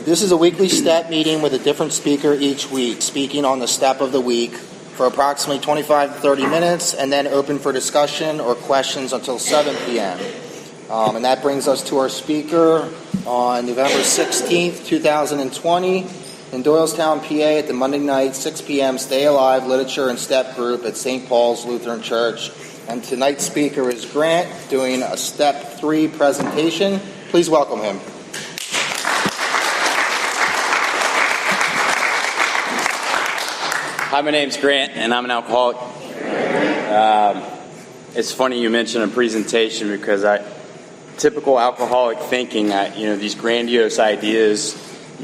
This is a weekly STEP meeting with a different speaker each week, speaking on the STEP of the week for approximately 25 to 30 minutes, and then open for discussion or questions until 7 p.m. And that brings us to our speaker on November 16th, 2020, in Doylestown, PA, at the Monday night, 6 p.m. Stay Alive Literature and STEP group at St. Paul's Lutheran Church. And tonight's speaker is Grant, doing a Step 3 presentation. Please welcome him. Hi, my name's Grant, and I'm an alcoholic. It's funny you mention a presentation because typical alcoholic thinking, these grandiose ideas,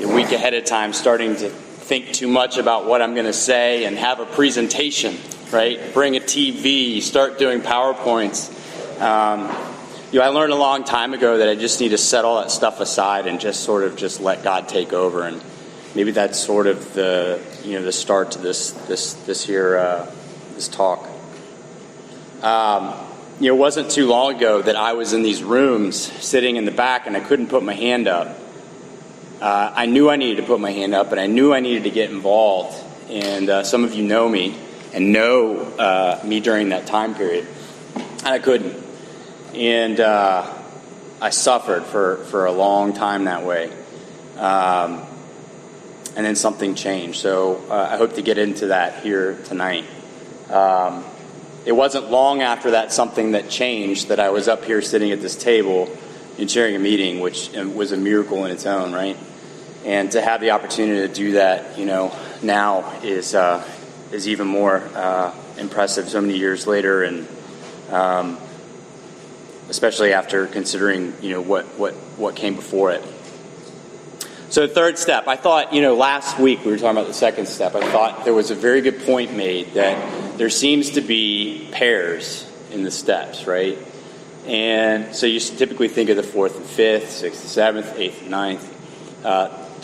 a week ahead of time, starting to think too much about what I'm going to say and have a presentation, right? Bring a TV, start doing PowerPoints. I learned a long time ago that I just need to set all that stuff aside and just let God take over. And maybe that's sort of the start to this talk. It wasn't too long ago that I was in these rooms sitting in the back and I couldn't put my hand up. I knew I needed to put my hand up, and I knew I needed to get involved. And some of you know me and know me during that time period. And I couldn't. And I suffered for a long time that way. And then something changed. So I hope to get into that here tonight. It wasn't long after that something that changed that I was up here sitting at this table and chairing a meeting, which was a miracle in its own, right? And to have the opportunity to do that, now is even more impressive so many years later, and especially after considering, what came before it. So the third step, I thought, last week we were talking about the second step. I thought there was a very good point made that there seems to be pairs in the steps, right? And so you typically think of the fourth and fifth, sixth and seventh, eighth and ninth.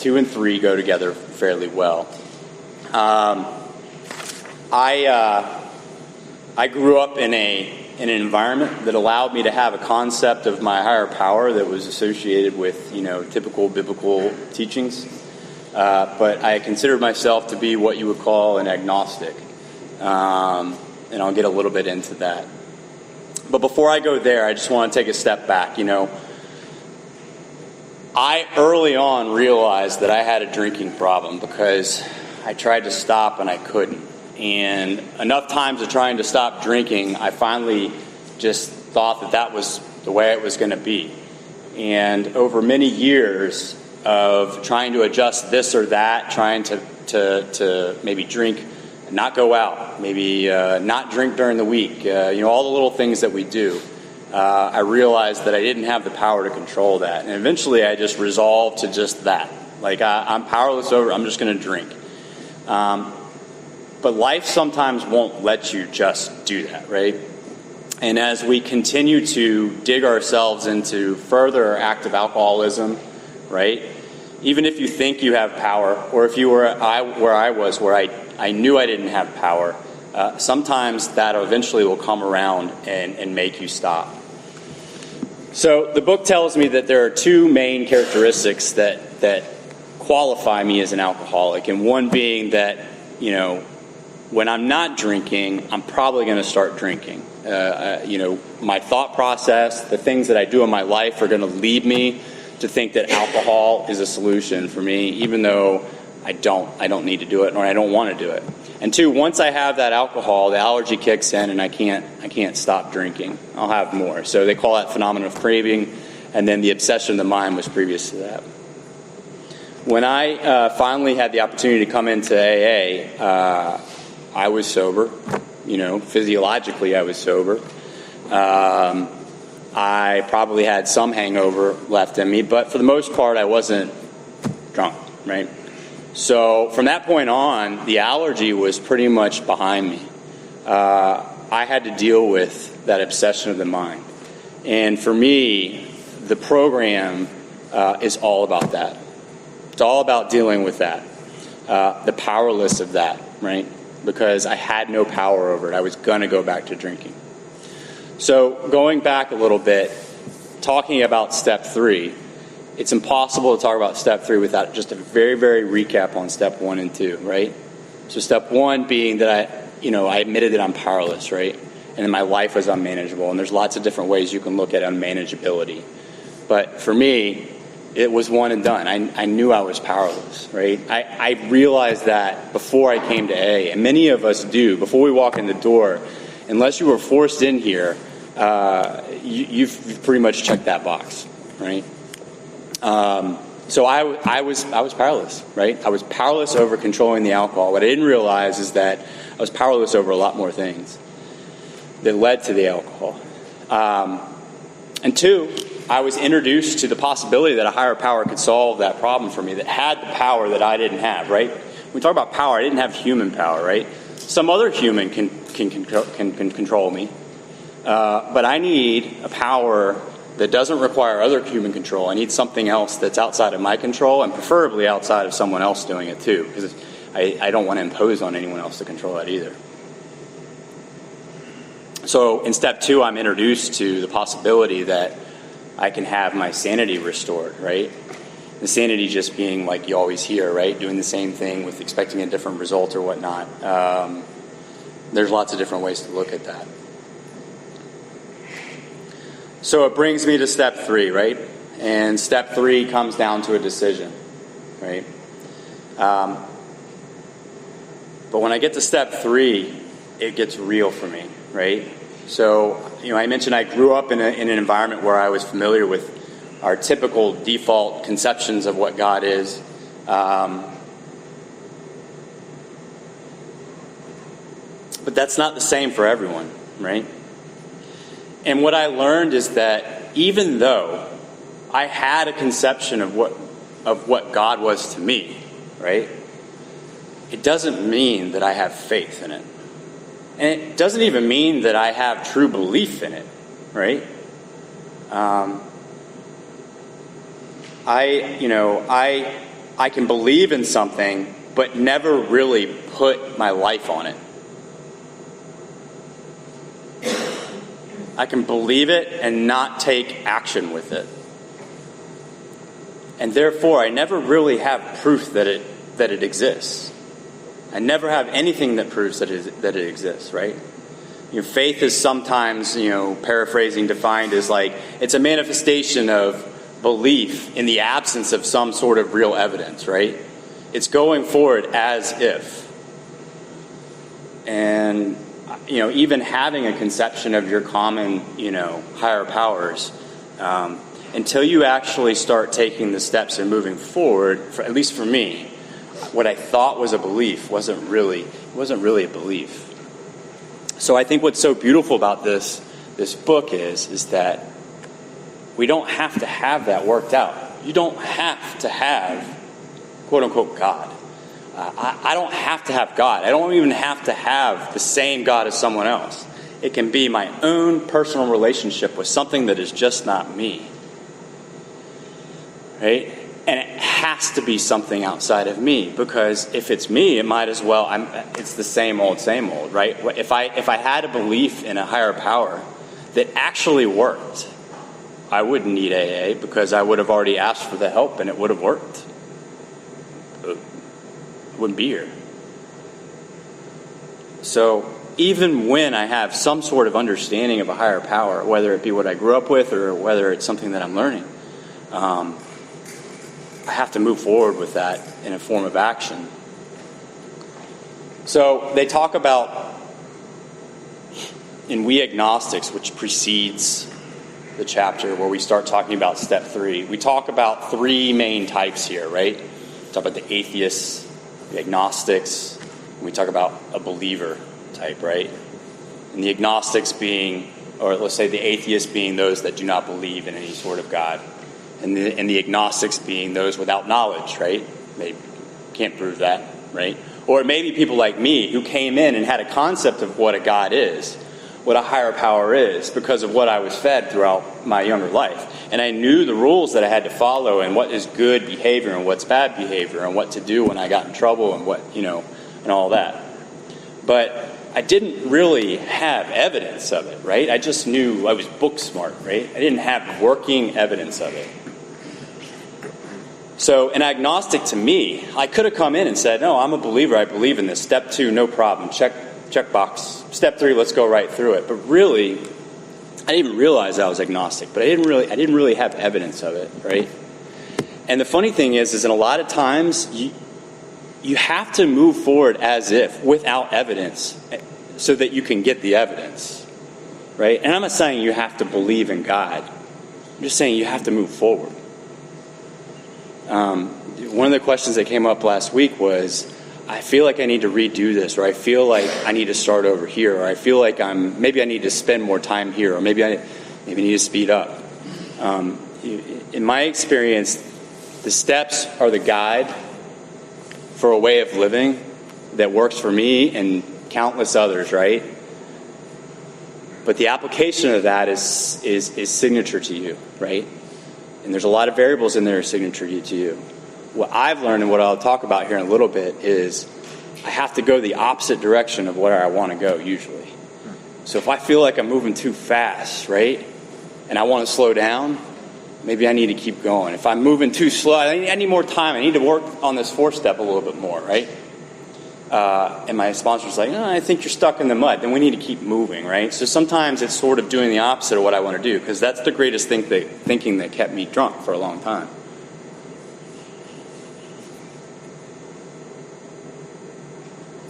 2 and 3 go together fairly well. I grew up in an environment that allowed me to have a concept of my higher power that was associated with, typical biblical teachings. But I considered myself to be what you would call an agnostic. And I'll get a little bit into that. But before I go there, I just want to take a step back. I early on realized that I had a drinking problem because I tried to stop and I couldn't. And enough times of trying to stop drinking, I finally just thought that was the way it was going to be. And over many years of trying to adjust this or that, trying to maybe drink and not go out, maybe not drink during the week, all the little things that we do, I realized that I didn't have the power to control that. And eventually I just resolved to just that. Like, I'm powerless over, I'm just going to drink. But life sometimes won't let you just do that, right? And as we continue to dig ourselves into further active alcoholism, right? Even if you think you have power, or if you were where I knew I didn't have power, sometimes that eventually will come around and make you stop. So the book tells me that there are two main characteristics that qualify me as an alcoholic, and one being that, when I'm not drinking, I'm probably going to start drinking. My thought process, the things that I do in my life are going to lead me to think that alcohol is a solution for me, even though I don't need to do it, or I don't want to do it. And two, once I have that alcohol, the allergy kicks in and I can't stop drinking. I'll have more. So they call that phenomenon of craving, and then the obsession of the mind was previous to that. When I finally had the opportunity to come into AA, I was sober. Physiologically I was sober. I probably had some hangover left in me, but for the most part I wasn't drunk, right? So from that point on, the allergy was pretty much behind me. I had to deal with that obsession of the mind. And for me, the program is all about that. It's all about dealing with that, the powerless of that, right? Because I had no power over it. I was going to go back to drinking. So going back a little bit, talking about step 3, it's impossible to talk about step 3 without just a very, very recap on step 1 and 2, right? So step 1 being that I admitted that I'm powerless, right? And then my life was unmanageable. And there's lots of different ways you can look at unmanageability. But for me, it was one and done. I knew I was powerless, right? I realized that before I came to A, and many of us do. Before we walk in the door, unless you were forced in here, you've pretty much checked that box, right? So I was powerless, right? I was powerless over controlling the alcohol. What I didn't realize is that I was powerless over a lot more things that led to the alcohol. And 2, I was introduced to the possibility that a higher power could solve that problem for me, that had the power that I didn't have, right? When we talk about power, I didn't have human power, right? Some other human can control me. But I need a power that doesn't require other human control. I need something else that's outside of my control, and preferably outside of someone else doing it too, because I don't want to impose on anyone else to control that either. So in step 2, I'm introduced to the possibility that I can have my sanity restored, right? The sanity just being like you always hear, right? Doing the same thing with expecting a different result or whatnot. There's lots of different ways to look at that. So it brings me to step 3, right? And step 3 comes down to a decision, right? But when I get to step 3, it gets real for me, right? So, I mentioned I grew up in an environment where I was familiar with our typical default conceptions of what God is. But that's not the same for everyone, right? And what I learned is that even though I had a conception of what God was to me, right? It doesn't mean that I have faith in it. And it doesn't even mean that I have true belief in it, right? I can believe in something, but never really put my life on it. I can believe it and not take action with it. And therefore, I never really have proof that it exists. I never have anything that proves that it exists, right? Faith is sometimes, paraphrasing, defined as like, it's a manifestation of belief in the absence of some sort of real evidence, right? It's going forward as if. And, even having a conception of your common, higher powers, until you actually start taking the steps and moving forward, at least for me, what I thought was a belief wasn't really a belief. So I think what's so beautiful about this book is that we don't have to have that worked out. You don't have to have, quote unquote, God. I don't have to have God. I don't even have to have the same God as someone else. It can be my own personal relationship with something that is just not me. Right? And it has to be something outside of me, because if it's me, it might as well, it's the same old, right? If I had a belief in a higher power that actually worked, I wouldn't need AA, because I would have already asked for the help and it would have worked. I wouldn't be here. So even when I have some sort of understanding of a higher power, whether it be what I grew up with or whether it's something that I'm learning, I have to move forward with that in a form of action. So they talk about, in We Agnostics, which precedes the chapter where we start talking about step 3, we talk about 3 main types here, right? We talk about the atheists, the agnostics, and we talk about a believer type, right? And the agnostics being, or let's say the atheists being those that do not believe in any sort of God. And the agnostics being those without knowledge, right? They can't prove that, right? Or it may be people like me who came in and had a concept of what a God is, what a higher power is, because of what I was fed throughout my younger life. And I knew the rules that I had to follow, and what is good behavior and what's bad behavior, and what to do when I got in trouble, and what, and all that. But I didn't really have evidence of it, right? I just knew I was book smart, right? I didn't have working evidence of it. So an agnostic to me, I could have come in and said, no, I'm a believer, I believe in this. Step 2, no problem, check box. Step 3, let's go right through it. But really, I didn't realize I was agnostic, but I didn't really have evidence of it, right? And the funny thing is in a lot of times, you have to move forward as if, without evidence, so that you can get the evidence, right? And I'm not saying you have to believe in God. I'm just saying you have to move forward. One of the questions that came up last week was, I feel like I need to redo this, or I feel like I need to start over here, or I feel like maybe I need to spend more time here, or maybe I need to speed up. In my experience, the steps are the guide for a way of living that works for me and countless others, right? But the application of that is signature to you, right? And there's a lot of variables in there signature to you. What I've learned and what I'll talk about here in a little bit is I have to go the opposite direction of where I want to go usually. So if I feel like I'm moving too fast, right, and I want to slow down, maybe I need to keep going. If I'm moving too slow, I need more time. I need to work on this 4-step a little bit more, right? And my sponsor's like, I think you're stuck in the mud. Then we need to keep moving, right? So sometimes it's sort of doing the opposite of what I want to do, because that's the greatest thinking that kept me drunk for a long time.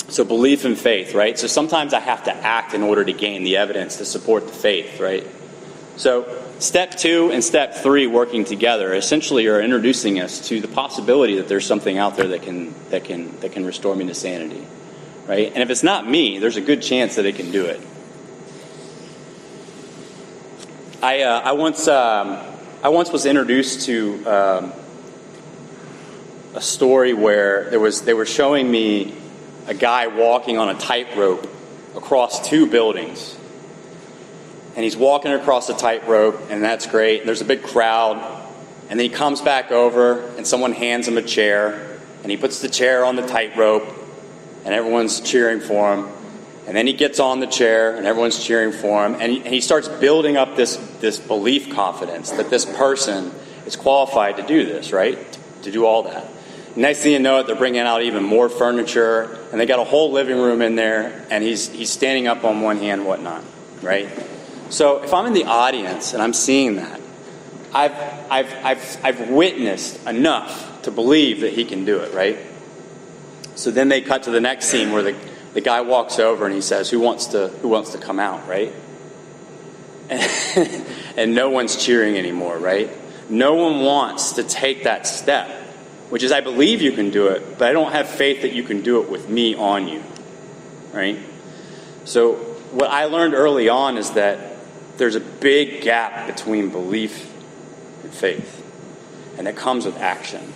So belief and faith, right? So sometimes I have to act in order to gain the evidence to support the faith, right? So step 2 and step 3 working together essentially are introducing us to the possibility that there's something out there that can restore me to sanity, right? And if it's not me, there's a good chance that it can do it. I once was introduced to a story where they were showing me a guy walking on a tightrope across 2 buildings. And he's walking across a tightrope, and that's great. There's a big crowd. And then he comes back over, and someone hands him a chair. And he puts the chair on the tightrope, and everyone's cheering for him. And then he gets on the chair, and everyone's cheering for him. And he starts building up this belief confidence that this person is qualified to do this, right? To do all that. Next thing you know, they're bringing out even more furniture, and they got a whole living room in there, and he's standing up on one hand, whatnot, right? So if I'm in the audience and I'm seeing that, I've witnessed enough to believe that he can do it, right? So then they cut to the next scene where the guy walks over and he says, "Who wants to come out?" Right? And no one's cheering anymore, right? No one wants to take that step, which is, I believe you can do it, but I don't have faith that you can do it with me on you, right? So what I learned early on is that there's a big gap between belief and faith, and it comes with action.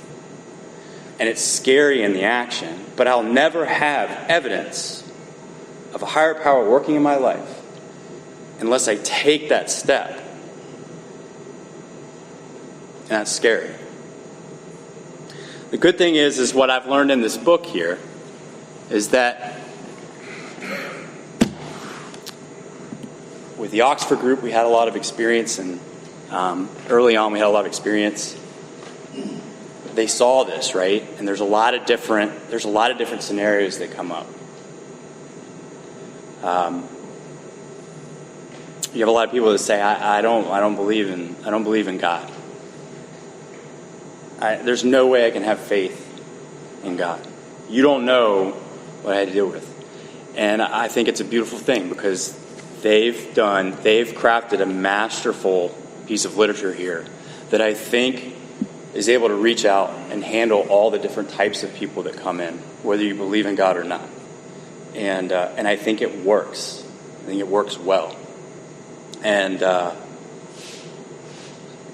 And it's scary in the action, but I'll never have evidence of a higher power working in my life unless I take that step. And that's scary. The good thing is what I've learned in this book here is that with the Oxford group, we had a lot of experience, and early on we had a lot of experience. They saw this, right? And there's a lot of different scenarios that come up. You have a lot of people that say, I don't believe in God. There's no way I can have faith in God. You don't know what I had to deal with. And I think it's a beautiful thing, because they've crafted a masterful piece of literature here that I think is able to reach out and handle all the different types of people that come in, whether you believe in God or not. And I think it works. I think it works well. And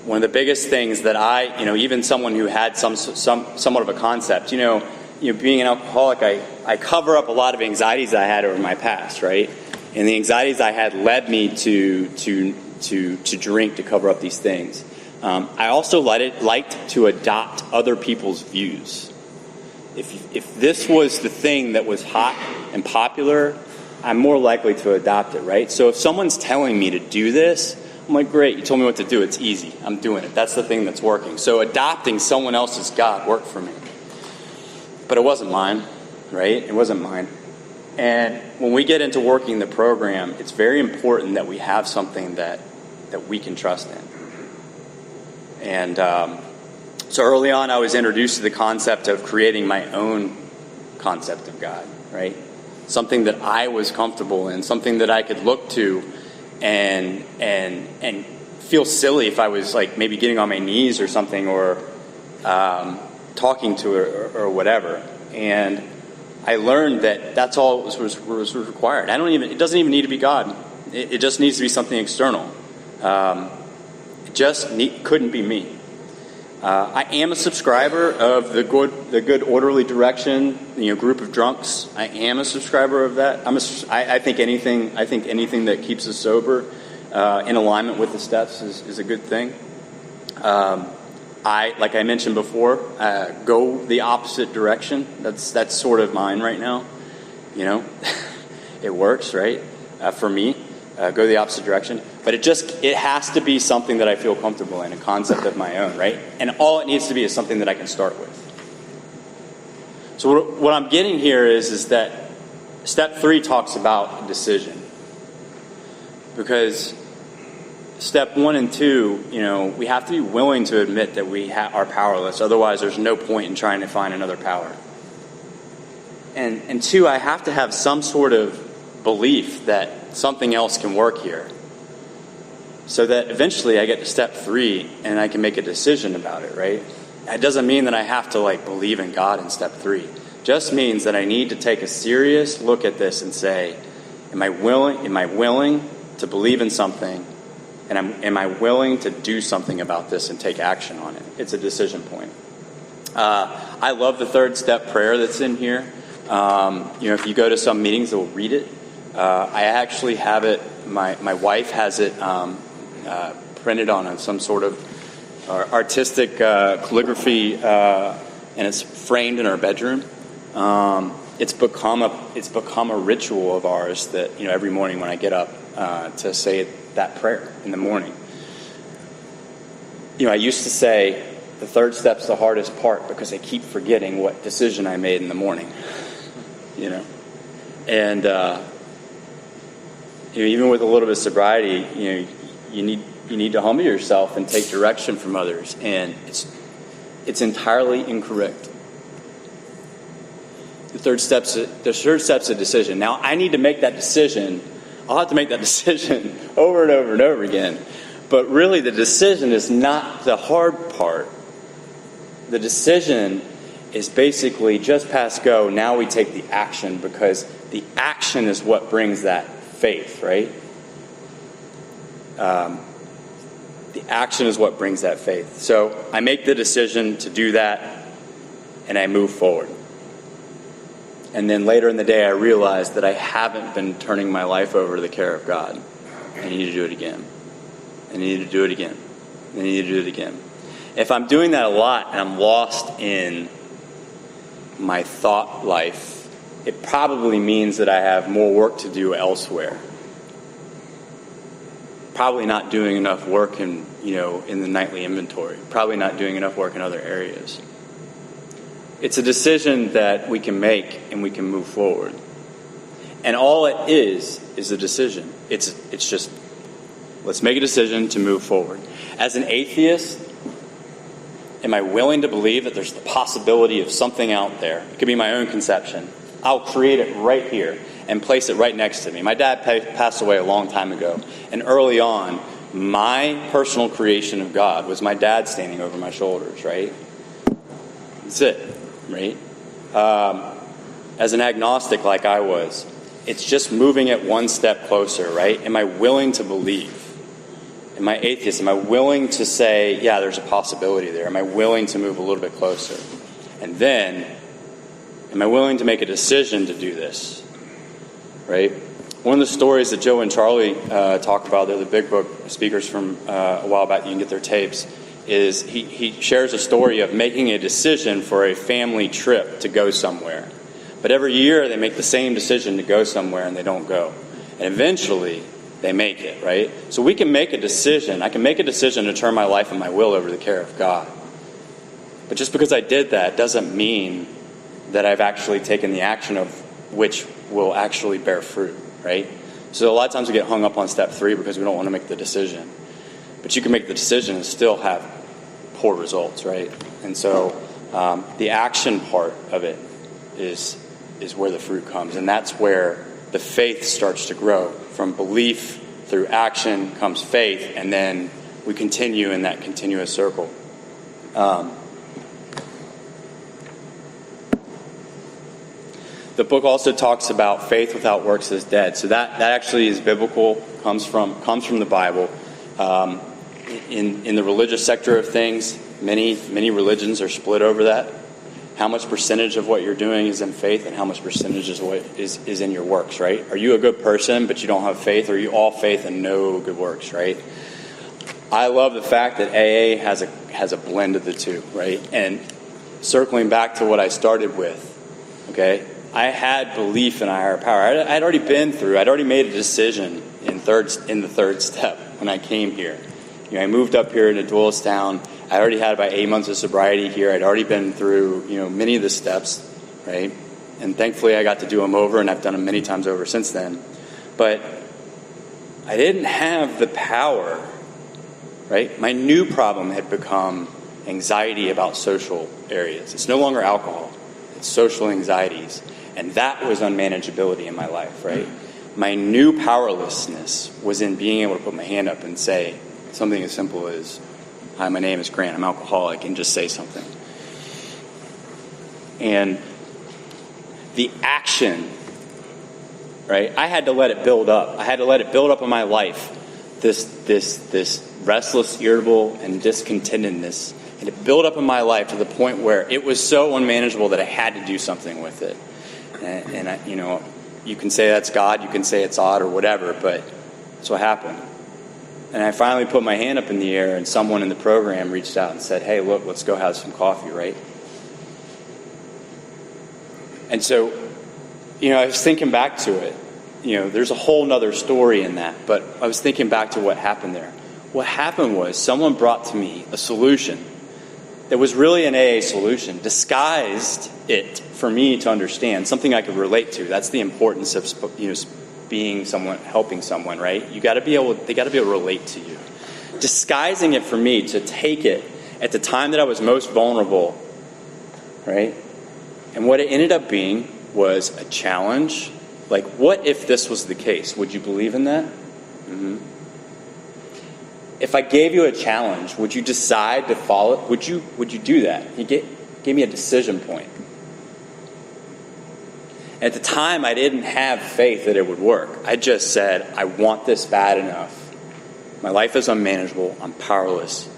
one of the biggest things that even someone who had somewhat of a concept, being an alcoholic, I cover up a lot of anxieties that I had over my past, right? And the anxieties I had led me to drink to cover up these things. I also liked to adopt other people's views. If this was the thing that was hot and popular, I'm more likely to adopt it, right? So if someone's telling me to do this, I'm like, great, you told me what to do. It's easy. I'm doing it. That's the thing that's working. So adopting someone else's God worked for me. But it wasn't mine, right? It wasn't mine. And when we get into working the program, it's very important that we have something that we can trust in. And so early on, I was introduced to the concept of creating my own concept of God, right? Something that I was comfortable in, something that I could look to and feel silly if I was like maybe getting on my knees or something, or talking to her or whatever. And I learned that that's all was required. It doesn't even need to be God. It just needs to be something external. Couldn't be me. I am a subscriber of the good orderly direction, group of drunks. I am a subscriber of that. I think anything that keeps us sober, in alignment with the steps, is a good thing. Like I mentioned before, go the opposite direction. That's sort of mine right now. It works, right? For me, go the opposite direction. But it has to be something that I feel comfortable in, a concept of my own, right? And all it needs to be is something that I can start with. So what I'm getting here is that step 3 talks about decision. Because step 1 and 2, we have to be willing to admit that we are powerless. Otherwise, there's no point in trying to find another power. And 2, I have to have some sort of belief that something else can work here. So that eventually I get to step 3 and I can make a decision about it, right? It doesn't mean that I have to believe in God in step 3. It just means that I need to take a serious look at this and say, am I willing to believe in something? And am I willing to do something about this and take action on it? It's a decision point. I love the 3rd step prayer that's in here. If you go to some meetings, they'll read it. I actually have it. My wife has it printed on some sort of artistic calligraphy, and it's framed in our bedroom. It's become a ritual of ours that every morning when I get up to say that prayer in the morning. I used to say the 3rd step's the hardest part because I keep forgetting what decision I made in the morning. And even with a little bit of sobriety, you need to humble yourself and take direction from others, and it's entirely incorrect. The third step's a decision. Now I need to make that decision. I'll have to make that decision over and over and over again. But really, the decision is not the hard part. The decision is basically just past go. Now we take the action, because the action is what brings that faith, right? The action is what brings that faith. So I make the decision to do that, and I move forward. And then later in the day, I realize that I haven't been turning my life over to the care of God. I need to do it again. I need to do it again. I need to do it again. If I'm doing that a lot and I'm lost in my thought life, it probably means that I have more work to do elsewhere. Probably not doing enough work in the nightly inventory. Probably not doing enough work in other areas. It's a decision that we can make and we can move forward. And all it is a decision. It's just, let's make a decision to move forward. As an atheist, am I willing to believe that there's the possibility of something out there? It could be my own conception. I'll create it right here and place it right next to me. My dad passed away a long time ago, and early on, my personal creation of God was my dad standing over my shoulders, right? That's it, right? As an agnostic like I was, it's just moving it one step closer, right? Am I willing to believe? Am I atheist? Am I willing to say, yeah, there's a possibility there? Am I willing to move a little bit closer? And then, am I willing to make a decision to do this? Right? One of the stories that Joe and Charlie talk about, they're the Big Book speakers from a while back, you can get their tapes, is he shares a story of making a decision for a family trip to go somewhere. But every year they make the same decision to go somewhere and they don't go. And eventually they make it, right? So we can make a decision. I can make a decision to turn my life and my will over to the care of God. But just because I did that doesn't mean that I've actually taken the action of which will actually bear fruit, right? So a lot of times we get hung up on step 3 because we don't want to make the decision. But you can make the decision and still have poor results, right? And so the action part of it is where the fruit comes. And that's where the faith starts to grow. From belief through action comes faith, and then we continue in that continuous circle. The book also talks about faith without works is dead. So that actually is biblical, comes from the Bible. In the religious sector of things, many religions are split over that. How much percentage of what you're doing is in faith, and how much percentage is what is in your works, right? Are you a good person but you don't have faith, or are you all faith and no good works, right? I love the fact that AA has a blend of the two, right? And circling back to what I started with, okay, I had belief in a higher power. I'd already made a decision in the third step when I came here. I moved up here to Doylestown. I already had about 8 months of sobriety here. I'd already been through, many of the steps, right? And thankfully I got to do them over, and I've done them many times over since then. But I didn't have the power, right? My new problem had become anxiety about social areas. It's no longer alcohol. It's social anxieties. And that was unmanageability in my life, right? My new powerlessness was in being able to put my hand up and say something as simple as, "Hi, my name is Grant. I'm alcoholic," and just say something. And the action, right? I had to let it build up. I had to let it build up in my life. This restless, irritable, and discontentedness. And it built up in my life to the point where it was so unmanageable that I had to do something with it. And I, you can say that's God, you can say it's odd or whatever, but that's what happened. And I finally put my hand up in the air, and someone in the program reached out and said, "Hey, look, let's go have some coffee," right? And so, I was thinking back to it. There's a whole nother story in that, but I was thinking back to what happened there. What happened was someone brought to me a solution that was really an AA solution, disguised it for me to understand, something I could relate to. That's the importance of being someone, helping someone, right? They got to be able to relate to you. Disguising it for me to take it at the time that I was most vulnerable, right? And what it ended up being was a challenge. Like, what if this was the case? Would you believe in that? Mm-hmm. If I gave you a challenge, would you decide to follow it? Would you do that? He gave me a decision point. At the time, I didn't have faith that it would work. I just said, I want this bad enough. My life is unmanageable. I'm powerless.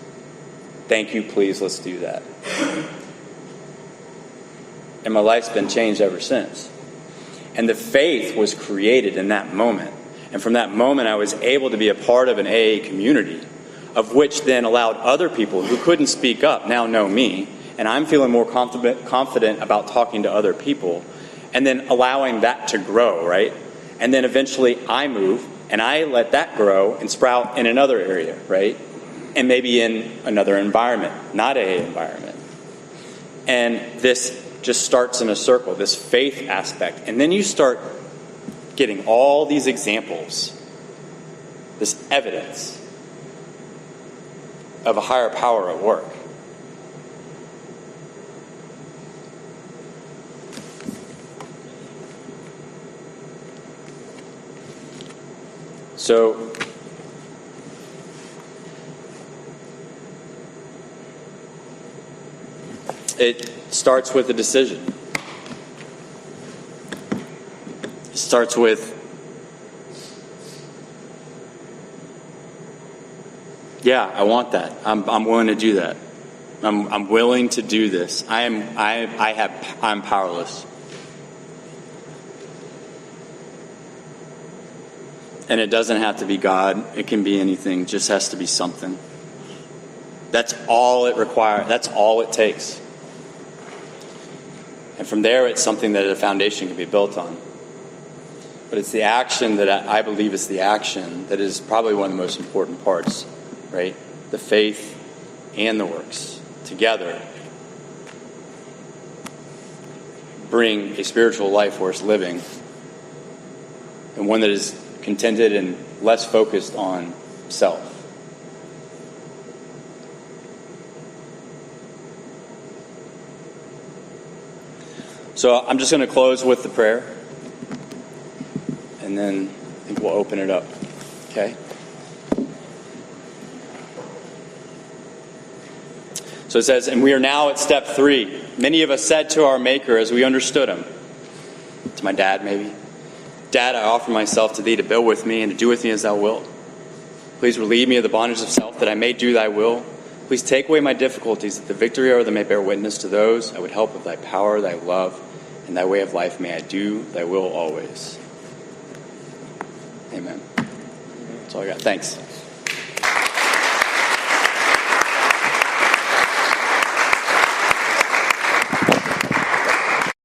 Thank you, please, let's do that. And my life's been changed ever since. And the faith was created in that moment. And from that moment, I was able to be a part of an AA community, of which then allowed other people who couldn't speak up now know me. And I'm feeling more confident about talking to other people. And then allowing that to grow, right? And then eventually I move, and I let that grow and sprout in another area, right? And maybe in another environment, not AA environment. And this just starts in a circle, this faith aspect. And then you start getting all these examples, this evidence of a higher power at work. So, it starts with a decision. It starts with, yeah, I want that. I'm willing to do that. I'm willing to do this. I'm powerless. And it doesn't have to be God. It can be anything. It just has to be something. That's all it requires. That's all it takes. And from there, it's something that a foundation can be built on. But it's the action that I believe is the action that is probably one of the most important parts, right? The faith and the works together bring a spiritual life worth living, and one that is contented and less focused on self. So I'm just going to close with the prayer, and then I think we'll open it up. Okay? So it says, and we are now at step 3. Many of us said to our Maker as we understood him, to my dad maybe, Dad, I offer myself to thee to build with me and to do with me as thou wilt. Please relieve me of the bondage of self that I may do thy will. Please take away my difficulties that the victory over them may bear witness to those I would help with thy power, thy love, and thy way of life. May I do thy will always. Amen. That's all I got. Thanks.